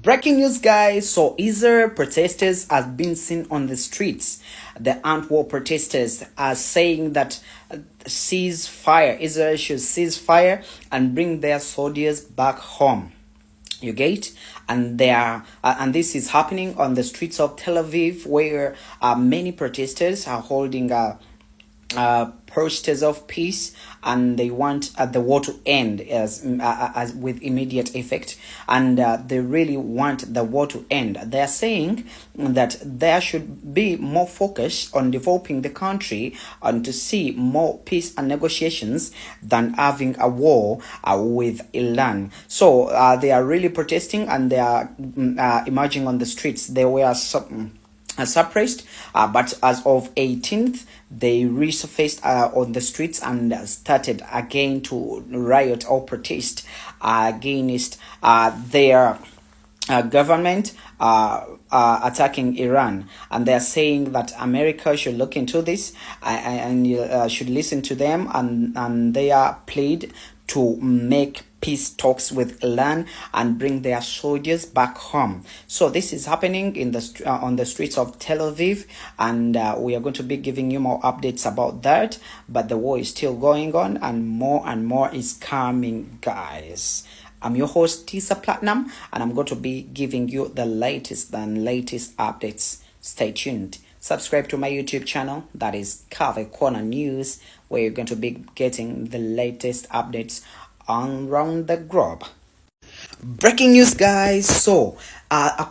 Breaking news, guys. So, Israel protesters have been seen on the streets. The anti-war protesters are saying that cease fire. Israel should cease fire and bring their soldiers back home. You get, and this is happening on the streets of Tel Aviv, where many protesters are holding posters of peace, and they want the war to end as with immediate effect, and they really want the war to end. They are saying that there should be more focus on developing the country and to see more peace and negotiations than having a war with Iran. So they are really protesting, and they are emerging on the streets. They were suppressed, but as of 18th they resurfaced on the streets and started again to riot or protest against their government attacking Iran, and they're saying that America should look into this and should listen to them, and they are plead to make peace talks with Iran and bring their soldiers back home. So this is happening in the on the streets of Tel Aviv, and we are going to be giving you more updates about that. But the war is still going on, and more is coming, guys. I'm your host, Tisa Platinum, and I'm going to be giving you the latest updates. Stay tuned. Subscribe to my YouTube channel, that is Curvy News, where you're going to be getting the latest updates around the globe. Breaking news, guys. So a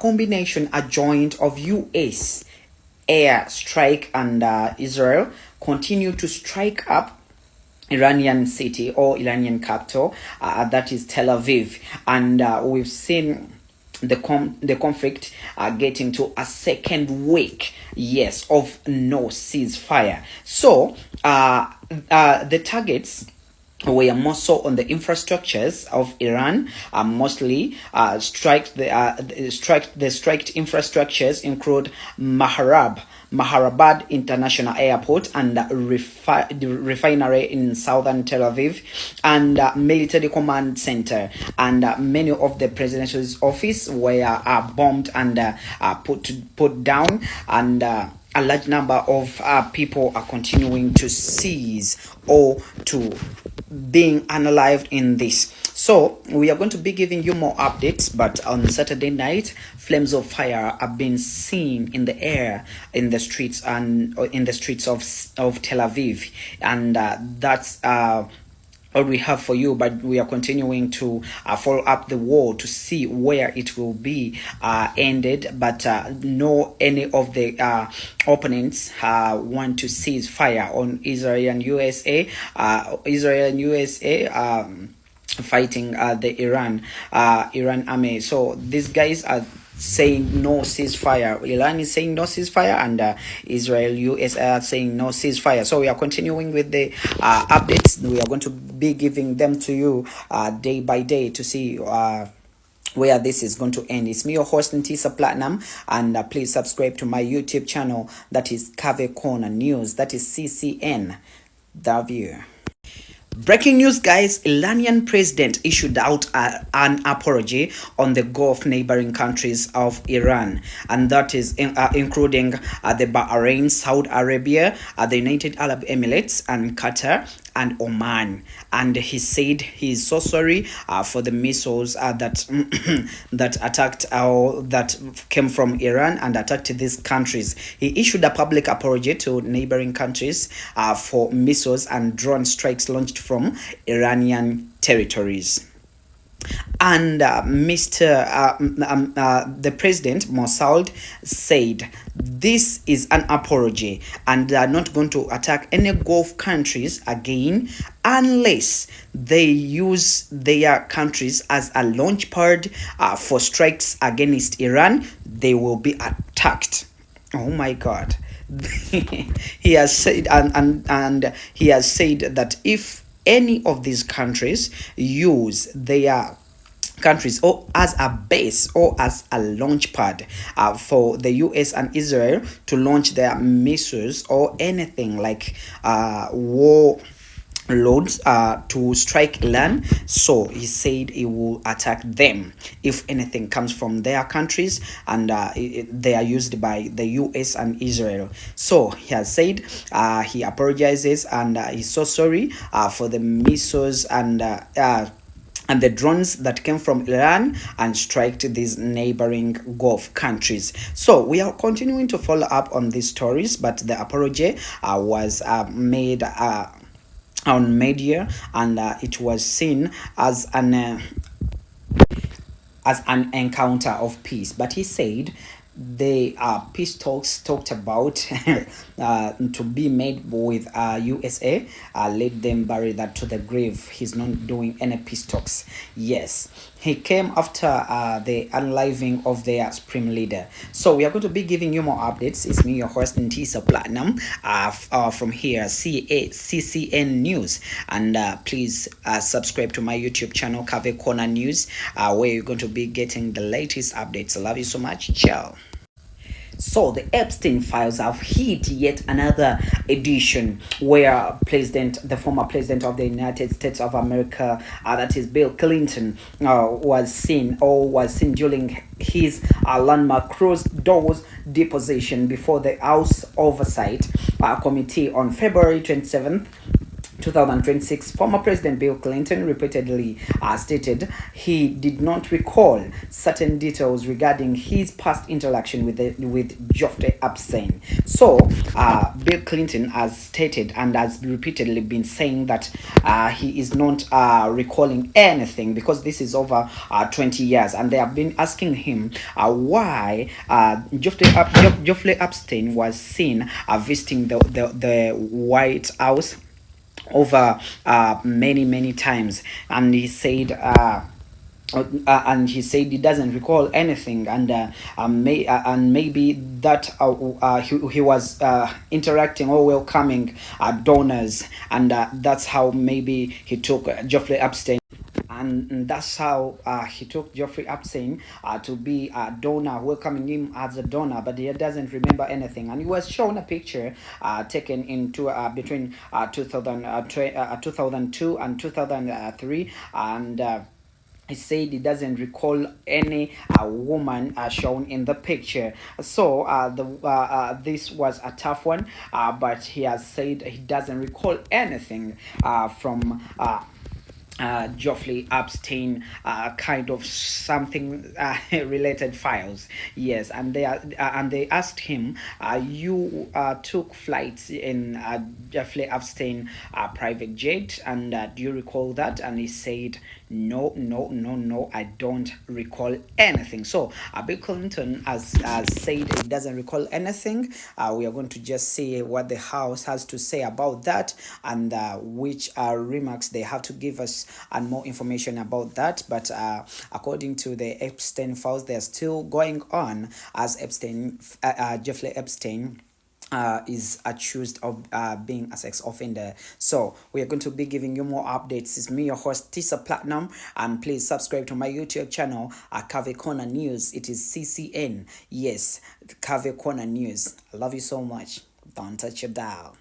joint of US airstrike and Israel continue to strike up Iranian city or Iranian capital, that is Tel Aviv, and we've seen the conflict getting to a second week, yes, of no ceasefire. So the targets were more so on the infrastructures of Iran, mostly the striked infrastructures include Maharabad International Airport and the refinery in southern Tel Aviv, and military command center, and many of the president's office were bombed and put down, and a large number of people are continuing to seize or to being unalived in this. So we are going to be giving you more updates, but on Saturday night, flames of fire have been seen in the air, in the streets, and in the streets of Tel Aviv, and that's all we have for you. But we are continuing to follow up the war to see where it will be ended, but no any of the opponents want to cease fire on Israel and USA fighting the Iran army. So these guys are saying no ceasefire. Iran is saying no ceasefire, and Israel, US are saying no ceasefire. So we are continuing with the updates. We are going to be giving them to you day by day to see where this is going to end. It's me, your host, Tisa Platinum, and please subscribe to my YouTube channel, that is Curvy News, that is CCN. The view. Breaking news, guys. Iranian president issued out an apology on the Gulf neighboring countries of Iran, and that is including the Bahrain, Saudi Arabia, the United Arab Emirates, and Qatar, and Oman. And he said he is so sorry for the missiles that that attacked that came from Iran and attacked these countries. He issued a public apology to neighboring countries for missiles and drone strikes launched from Iranian territories. And the president Masoud said this is an apology, and they are not going to attack any Gulf countries again unless they use their countries as a launch pad for strikes against Iran. They will be attacked. Oh my God. He has said, and he has said that if any of these countries use their countries or as a base or as a launch pad for the US and Israel to launch their missiles or anything like war loads to strike Iran. So he said he will attack them if anything comes from their countries, and they are used by the US and Israel. So he has said he apologizes, and he's so sorry for the missiles and the drones that came from Iran and struck these neighboring Gulf countries. So we are continuing to follow up on these stories, but the apology was made on media, and it was seen as an encounter of peace. But he said the peace talks talked about to be made with USA. Let them bury that to the grave. He's not doing any peace talks. Yes, he came after the unliving of their supreme leader. So we are going to be giving you more updates. It's me, your host, Ntisa Platinum, from here, CCN News. And please subscribe to my YouTube channel, Curvy Corner News, where you're going to be getting the latest updates. I love you so much. Ciao. So the Epstein Files have hit yet another edition where the former president of the United States of America, that is Bill Clinton, was seen during his landmark closed doors deposition before the House Oversight Committee on February 27th. 2026, former President Bill Clinton repeatedly stated he did not recall certain details regarding his past interaction with Jeffrey Epstein. So, Bill Clinton has stated and has repeatedly been saying that he is not recalling anything, because this is over 20 years, and they have been asking him why Jeffrey Epstein was seen visiting the White House over many times, and he said he doesn't recall anything, and maybe that he was interacting or welcoming donors, and that's how maybe he took Jeffrey Epstein. And that's how he took Jeffrey Epstein to be a donor, welcoming him as a donor, but he doesn't remember anything. And he was shown a picture taken into between 2002 and 2003, and he said he doesn't recall any woman shown in the picture. So this was a tough one, but he has said he doesn't recall anything from Jeffrey Epstein kind of something related files. Yes, and they asked him, you took flights in Jeffrey Epstein private jet, and do you recall that? And he said, no, I don't recall anything. So Bill Clinton has said he doesn't recall anything. We are going to just see what the House has to say about that, and which remarks they have to give us and more information about that. But according to the Epstein files, they're still going on, as Jeffrey Epstein is accused of being a sex offender. So we are going to be giving you more updates. It's me, your host, Tisa Platinum, and please subscribe to my YouTube channel, Curvy Corner News. It is CCN. Yes, Curvy Corner News. I love you so much. Don't touch your dial.